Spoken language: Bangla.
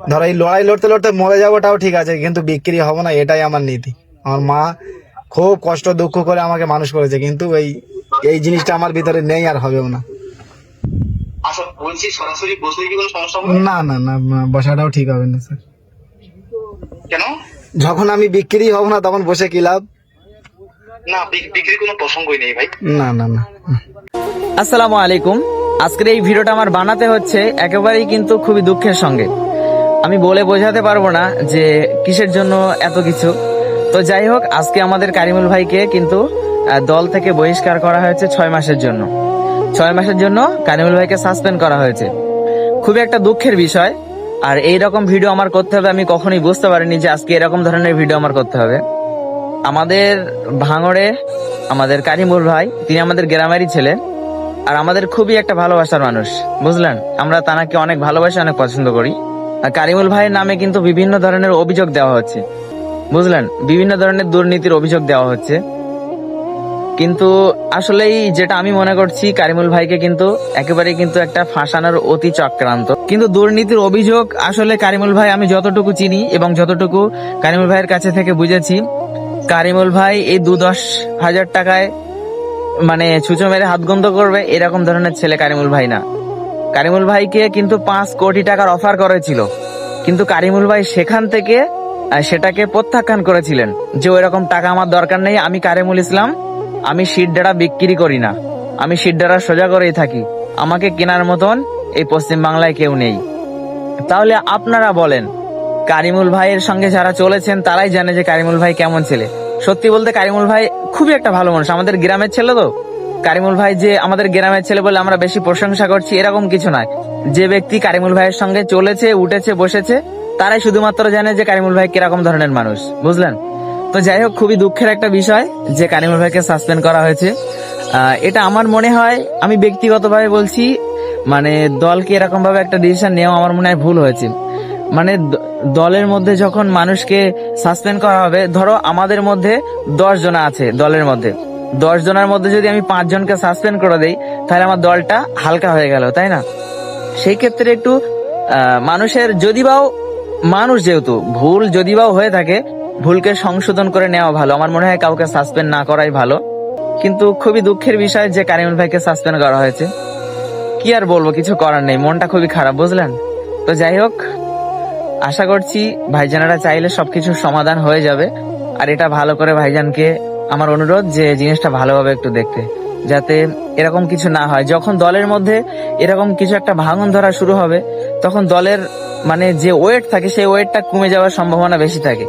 ধরো এই লড়াই লড়তে লড়তে মরে যাবোটাও ঠিক আছে, কিন্তু বিক্রি হবো না, এটাই আমার নীতি। আমার মা খুব কষ্ট দুঃখ করে আমাকে মানুষ করেছে, কিন্তু এই এই জিনিসটা আমার ভিতরে নেই আর হবেও না। আচ্ছা বলছি, সরাসরি বসলে কি কোনো সমস্যা হবে? না না না না, বসাটাও ঠিক হবে না স্যার। কেন? যখন আমি বিক্রি হব না তখন বসে কি লাভ? না, বিক্রির কোনো প্রসঙ্গই নেই ভাই। না না না। আসসালামু আলাইকুম। আজকের এই ভিডিওটা আমার বানাতে হচ্ছে একেবারেই কিন্তু খুবই দুঃখের সঙ্গে। আমি বলে বোঝাতে পারবো না যে কিসের জন্য এত কিছু। তো যাই হোক, আজকে আমাদের কারিমুল ভাইকে কিন্তু দল থেকে বহিষ্কার করা হয়েছে 6 মাসের জন্য। 6 মাসের জন্য কারিমুল ভাইকে সাসপেন্ড করা হয়েছে। খুবই একটা দুঃখের বিষয়। আর এই রকম ভিডিও আমার করতে হবে আমি কখনোই বুঝতে পারিনি যে আজকে এরকম ধরনের ভিডিও আমার করতে হবে। আমাদের ভাঙড়ে আমাদের কারিমুল ভাই, তিনি আমাদের গ্রামেরই ছেলে, আর আমাদের খুবই একটা ভালোবাসার মানুষ, বুঝলেন। আমরা তানাকে অনেক ভালোবাসি, অনেক পছন্দ করি। আর কারিমুল ভাইয়ের নামে কিন্তু বিভিন্ন ধরনের অভিযোগ দেওয়া হচ্ছে, বুঝলেন, বিভিন্ন ধরনের দুর্নীতির অভিযোগ দেওয়া হচ্ছে। কিন্তু আসলেই যেটা আমি মনে করছি, কারিমুল ভাইকে কিন্তু একেবারেই কিন্তু একটা ফাঁসানোর অতি চক্রান্ত। কিন্তু দুর্নীতির অভিযোগ আসলে কারিমুল ভাই, আমি যতটুকু চিনি এবং যতটুকু কারিমুল ভাইয়ের কাছে থেকে বুঝেছি, কারিমুল ভাই এই 2-10 হাজার টাকায় মানে ছুঁচো মেরে হাত গন্ধ করবে এরকম ধরনের ছেলে কারিমুল ভাই না। কারিমুল ভাইকে কিন্তু 5 কোটি টাকার অফার করেছিল, কিন্তু কারিমুল ভাই সেখান থেকে সেটাকে প্রত্যাখ্যান করেছিলেন যে ওইরকম টাকা আমার দরকার নেই। আমি কারিমুল ইসলাম, আমি শিরডাড়া বিক্রি করি না, আমি শিরডাড়া সোজা করেই থাকি, আমাকে কেনার মতন এই পশ্চিম বাংলায় কেউ নেই। তাহলে আপনারা বলেন, কারিমুল ভাইয়ের সঙ্গে যারা চলেছেন তারাই জানে যে কারিমুল ভাই কেমন ছেলে। সত্যি বলতে কারিমুল ভাই খুবই একটা ভালো মানুষ, আমাদের গ্রামের ছেলে তো। কারিমুল ভাই যে আমাদের গ্রামের ছেলে বলে আমরা বেশি প্রশংসা করছি এরকম কিছু নয়। যে ব্যক্তি কারিমুল ভাইয়ের সঙ্গে চলেছে, উঠেছে, বসেছে, তারাই শুধুমাত্র জানে যে কারিমুল ভাই কিরকম ধরনের মানুষ, বুঝলেন। তো যাই হোক, খুবই দুঃখের একটা বিষয় যে কারিমুল ভাইকে সাসপেন্ড করা হয়েছে। এটা আমার মনে হয়, আমি ব্যক্তিগতভাবে বলছি, মানে দলকে এরকম ভাবে একটা ডিসিশন নেওয়া আমার মনে হয় ভুল হয়েছে। মানে দলের মধ্যে যখন মানুষকে সাসপেন্ড করা হবে, ধরো আমাদের মধ্যে 10 জন আছে দলের মধ্যে, 10 জনের মধ্যে যদি আমি 5 জনকে সাসপেন্ড করে দেই, তাহলে আমার দলটা হালকা হয়ে গেল, তাই না? সেই ক্ষেত্রে একটু মানুষের যদিবাও, মানুষ যেহেতু ভুল যদিবাও হয়ে থাকে, ভুলকে সংশোধন করে নেওয়া ভালো। আমার মনে হয় কাউকে সাসপেন্ড না করাই ভালো। কিন্তু খুবই দুঃখের বিষয় যে কারিমুল ভাইকে সাসপেন্ড করা হয়েছে। কি আর বলবো, কিছু করার নেই, মনটা খুবই খারাপ, বুঝলেন। তো যাই হোক, আশা করছি ভাইজানেরা চাইলে সবকিছু সমাধান হয়ে যাবে। আর এটা ভালো করে ভাইজানকে আমার অনুরোধ যে জিনিসটা ভালোভাবে একটু দেখতে, যাতে এরকম কিছু না হয়। যখন দলের মধ্যে এরকম কিছু একটা ভাঙন ধরা শুরু হবে, তখন দলের মানে যে ওয়েট থাকে সেই ওয়েটটা কমে যাওয়ার সম্ভাবনা বেশি থাকে।